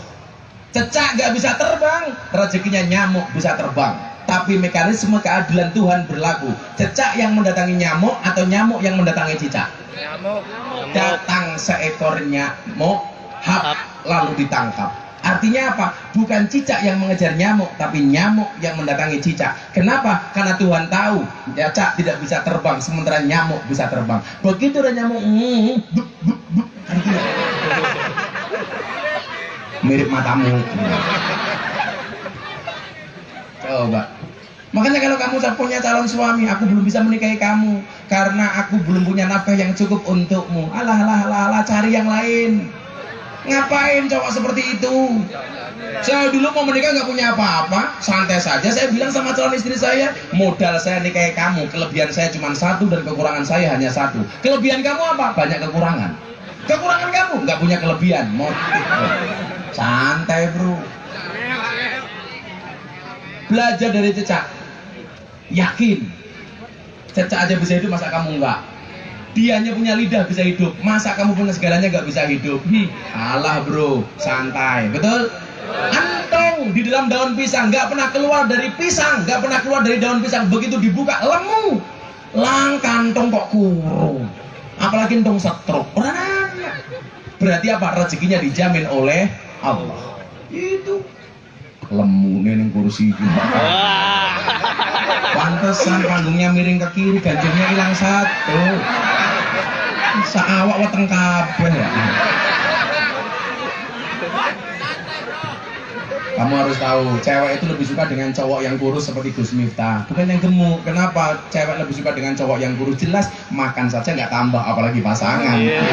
Cecak gak bisa terbang, rezekinya nyamuk bisa terbang. Tapi mekanisme keadilan Tuhan berlaku. Cecak yang mendatangi nyamuk atau nyamuk yang mendatangi cicak? Nyamuk. Datang seekor nyamuk, hap, lalu ditangkap. Artinya apa? Bukan cicak yang mengejar nyamuk, tapi nyamuk yang mendatangi cicak. Kenapa? Karena Tuhan tahu cicak tidak bisa terbang, sementara nyamuk bisa terbang. Begitu ada nyamuk, mirip matamu. Coba. Makanya kalau kamu punya calon suami, aku belum bisa menikahi kamu karena aku belum punya nafkah yang cukup untukmu. Alah, cari yang lain. Ngapain cowok seperti itu? Saya dulu mau menikah nggak punya apa-apa, santai saja. Saya bilang sama calon istri saya, modal saya nikahi kamu, kelebihan saya cuma satu dan kekurangan saya hanya satu. Kelebihan kamu apa? Banyak kekurangan. Kekurangan kamu nggak punya kelebihan. Motif. Santai bro. Belajar dari cecak. Yakin. Cecak aja bisa hidup, masa kamu enggak? Dia hanya punya lidah bisa hidup, masa kamu punya segalanya gak bisa hidup? Alah bro, santai, betul? Antong di dalam daun pisang, gak pernah keluar dari pisang, gak pernah keluar dari daun pisang. Begitu dibuka, lemu. Lang kantong kok kurung. Apalagi entong setruk. Berarti apa? Rezekinya dijamin oleh Allah. Itu lemu neneng kursi juga. Pantesan panggungnya miring ke kiri, ganjilnya hilang satu. Saawak weteng kabeh ya. Kamu harus tahu, cewek itu lebih suka dengan cowok yang kurus seperti Gus Miftah, bukan yang gemuk. Kenapa cewek lebih suka dengan cowok yang kurus? Jelas makan saja nggak tambah, apalagi pasangan. Ya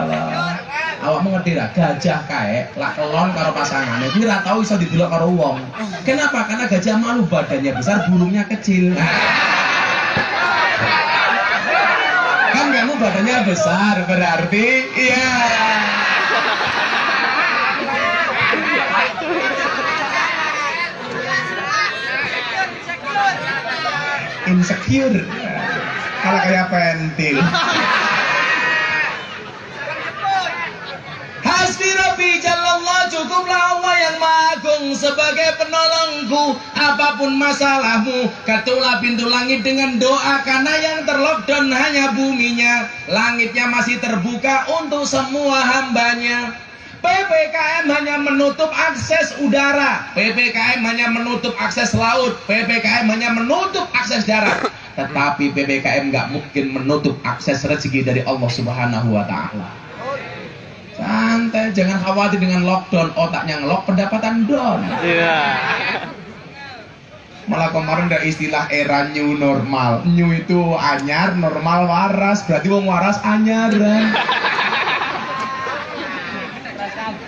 Allah. Awak mengerti lah, gajah kae lak kelon karo pasangan itu ora tau iso didelok karo wong. Kenapa? Karena gajah malu, badannya besar, burungnya kecil. Kan kamu badannya besar, berarti iya. insecure. Kalau kayak pentil. Hasbi Rabbi Jallallah, cukuplah Allah yang Maha Agung sebagai penolongku. Apapun masalahmu, ketuklah pintu langit dengan doa, karena yang terlockdown hanya buminya. Langitnya masih terbuka untuk semua hambanya. PPKM hanya menutup akses udara, PPKM hanya menutup akses laut, PPKM hanya menutup akses darat. Tetapi PPKM nggak mungkin menutup akses rezeki dari Allah Subhanahu wa Ta'ala. Santai, jangan khawatir dengan lockdown, otaknya ngelok, pendapatan down. Iya. Malah kemarin ada istilah era new normal. New itu anyar, normal waras. Berarti wong waras anyaran.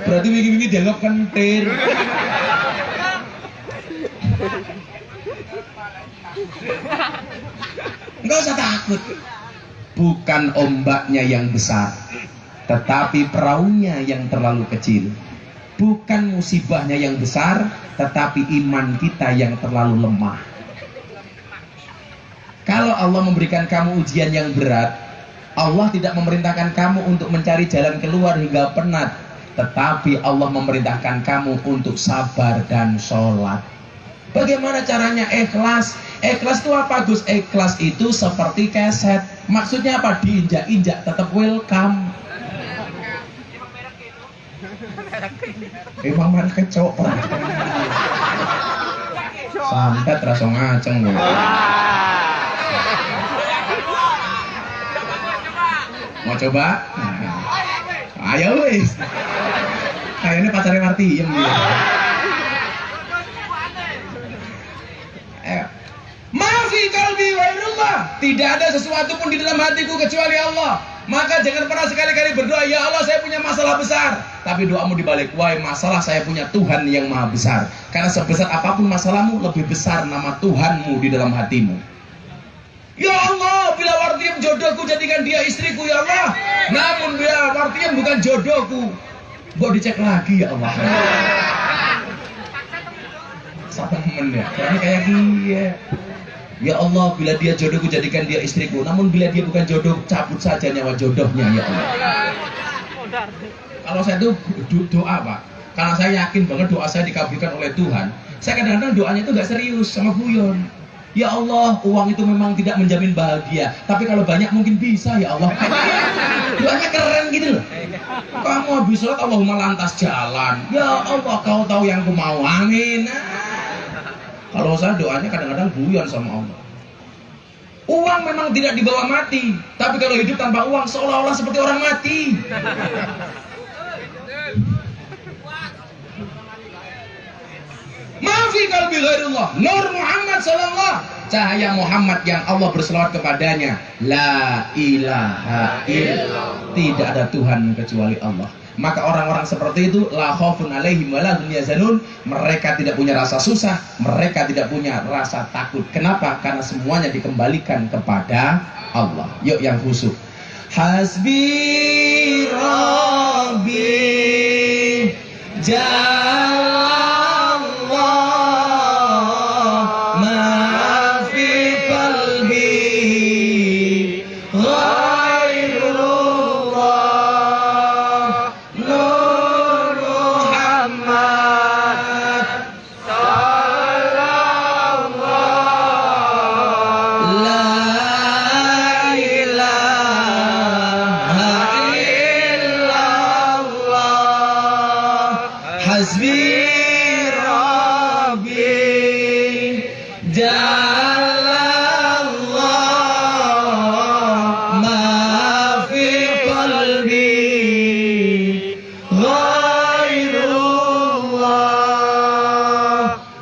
Berarti wingi-wingi dianggap kentir. Enggak usah takut. Bukan ombaknya yang besar, tetapi perahunya yang terlalu kecil. Bukan musibahnya yang besar, tetapi iman kita yang terlalu lemah. Kalau Allah memberikan kamu ujian yang berat, Allah tidak memerintahkan kamu untuk mencari jalan keluar hingga penat, tetapi Allah memerintahkan kamu untuk sabar dan sholat. Bagaimana caranya ikhlas? Ikhlas itu apa, Gus? Ikhlas itu seperti keset. Maksudnya apa? Diinjak-injak tetap welcome. Emang merek kecok. Santet rasa ngaceng loh. Mau coba? Ayo wis. Kayaknya pacarnya Martiem gitu. Maafi kalbi wairullah. Tidak ada sesuatu pun di dalam hatiku kecuali Allah. Maka jangan pernah sekali-kali berdoa, ya Allah saya punya masalah besar. Tapi doamu dibalik, wahai masalah saya punya Tuhan yang maha besar. Karena sebesar apapun masalahmu, lebih besar nama Tuhanmu di dalam hatimu. Ya Allah, bila Wartiem jodohku jadikan dia istriku ya Allah. Namun bila Wartiem bukan jodohku, gua dicek lagi ya Allah. Sampai men ya, karena kayak dia. Ya Allah, bila dia jodohku jadikan dia istriku. Namun bila dia bukan jodoh, cabut saja nyawa jodohnya ya Allah. Kalau saya tuh doa Pak, karena saya yakin banget doa saya dikabulkan oleh Tuhan. Saya kadang-kadang doanya itu nggak serius, sama guyon. Ya Allah, uang itu memang tidak menjamin bahagia, tapi kalau banyak mungkin bisa ya Allah. Doanya keren gitu loh. Kamu habis sholat Allahumma lantas jalan. Ya Allah, kau tahu yang ku mau, amin. Kalau saya doanya kadang-kadang guyon sama Allah. Uang memang tidak dibawa mati, tapi kalau hidup tanpa uang seolah-olah seperti orang mati. Maafi kalbi ghairullah. Nur Muhammad sallallahu, cahaya Muhammad yang Allah berselawat kepadanya. La ilaha illallah. Tidak ada Tuhan kecuali Allah. Maka orang-orang seperti itu la khaufun alaihim wa la hum yahzanun. Mereka tidak punya rasa susah, mereka tidak punya rasa takut. Kenapa? Karena semuanya dikembalikan kepada Allah. Yuk yang khusyuk. Hasbi Rabbi Jallallah ma fi qalbi ghairullah Nur Muhammad sallallahu la ilaha illallah hasbi Rabbi Jallallah ma fi qalbi ghairullah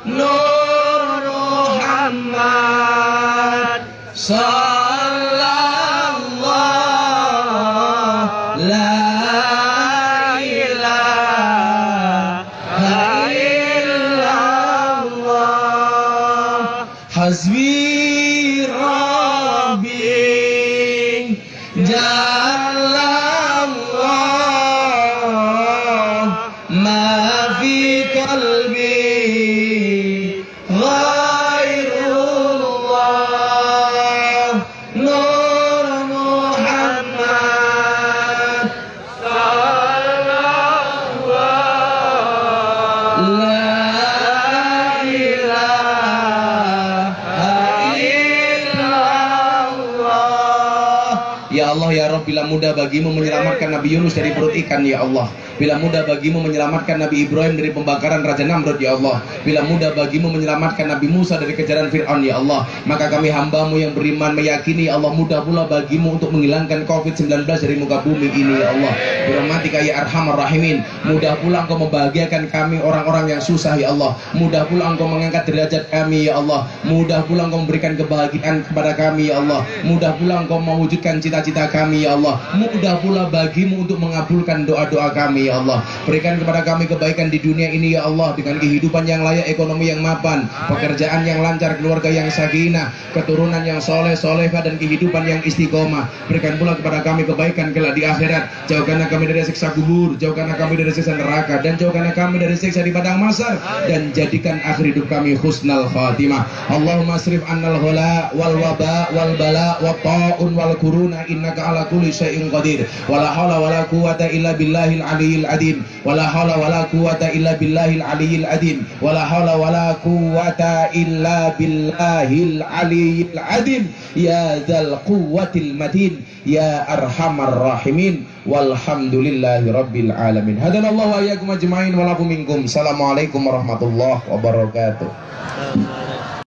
Nur Muhammad sallallahu la ilaha mudah bagimu menyelamatkan Nabi Yunus dari perut ikan ya Allah. Bila mudah bagimu menyelamatkan Nabi Ibrahim dari pembakaran Raja Namrud ya Allah. Bila mudah bagimu menyelamatkan Nabi Musa dari kejaran Fir'aun ya Allah. Maka kami hambamu yang beriman meyakini ya Allah, mudah pula bagimu untuk menghilangkan COVID-19 dari muka bumi ini ya Allah. Birahmatika ya arhamar rahimin. Mudah pula Engkau membahagiakan kami orang-orang yang susah ya Allah. Mudah pula Engkau mengangkat derajat kami ya Allah. Mudah pula Engkau memberikan kebahagiaan kepada kami ya Allah. Mudah pula Engkau mewujudkan cita-cita kami ya Allah. Mudah pula bagimu untuk mengabulkan doa-doa kami ya Allah. Berikan kepada kami kebaikan di dunia ini ya Allah, dengan kehidupan yang layak, ekonomi yang mapan, pekerjaan yang lancar, keluarga yang sakinah, keturunan yang soleh solehah, dan kehidupan yang istiqomah. Berikan pula kepada kami kebaikan kelak di akhirat. Jauhkanlah kami dari siksa kubur, jauhkanlah kami dari siksa neraka, dan jauhkanlah kami dari siksa di padang mahsyar, dan jadikan akhir hidup kami husnal khatimah. Allahumma asrif annal ghala wal waba wal bala wa ta'un wal kuruna innaka ala kulli syai'in qadir. Wala haula wala quwata illa billahil aliyyil adim. Wala haula wala quwata illa billahil aliyyil adim. Wala haula wala quwata illa billahil aliyyil adim. Ya dzal quwwatil matin ya arhamar rahimin. Walhamdulillahi rabbil alamin. Hadanallahu wa iyyakum ajma'in wa lakum minkum. Assalamualaikum warahmatullahi wabarakatuh.